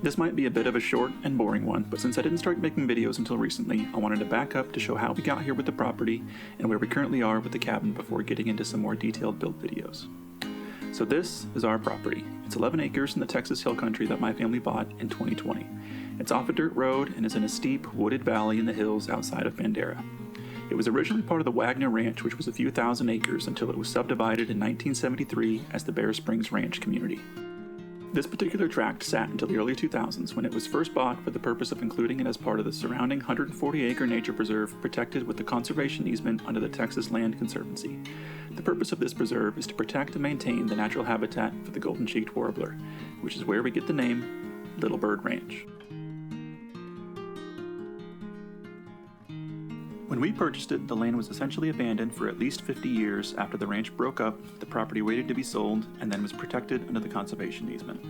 This might be a bit of a short and boring one, but since I didn't start making videos until recently, I wanted to back up to show how we got here with the property and where we currently are with the cabin before getting into some more detailed build videos. So this is our property. It's 11 acres in the Texas Hill Country that my family bought in 2020. It's off a dirt road and is in a steep, wooded valley in the hills outside of Bandera. It was originally part of the Wagner Ranch, which was a few thousand acres until it was subdivided in 1973 as the Bear Springs Ranch community. This particular tract sat until the early 2000s when it was first bought for the purpose of including it as part of the surrounding 140-acre nature preserve protected with the conservation easement under the Texas Land Conservancy. The purpose of this preserve is to protect and maintain the natural habitat for the golden-cheeked warbler, which is where we get the name Little Bird Ranch. When we purchased it, the land was essentially abandoned for at least 50 years. After the ranch broke up, the property waited to be sold and then was protected under the conservation easement.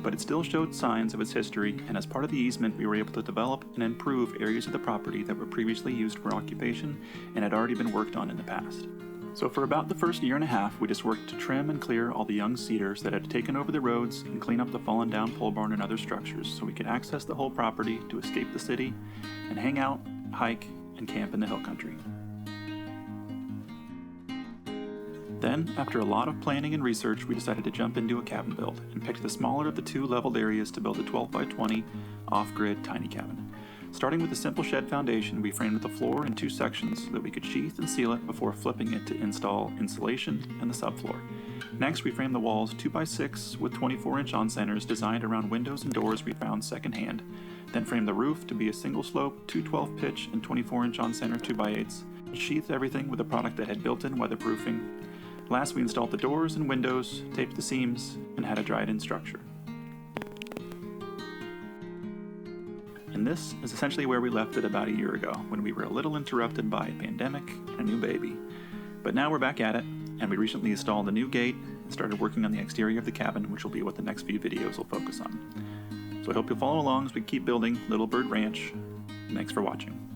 But it still showed signs of its history, and as part of the easement we were able to develop and improve areas of the property that were previously used for occupation and had already been worked on in the past. So for about the first year and a half, we just worked to trim and clear all the young cedars that had taken over the roads and clean up the fallen down pole barn and other structures so we could access the whole property to escape the city and hang out, hike, and camp in the hill country. Then, after a lot of planning and research, we decided to jump into a cabin build and picked the smaller of the two leveled areas to build a 12 by 20 off-grid tiny cabin. Starting with a simple shed foundation, we framed the floor in two sections so that we could sheath and seal it before flipping it to install insulation and the subfloor. Next, we framed the walls 2x6 with 24-inch on-centers designed around windows and doors we found secondhand. Then framed the roof to be a single slope, 212 pitch and 24-inch on-center 2x8s. Sheathed everything with a product that had built-in weatherproofing. Last, we installed the doors and windows, taped the seams, and had a dried-in structure. And this is essentially where we left it about a year ago, when we were a little interrupted by a pandemic and a new baby. But now we're back at it, and we recently installed a new gate and started working on the exterior of the cabin, which will be what the next few videos will focus on. So I hope you'll follow along as we keep building Little Bird Ranch. Thanks for watching.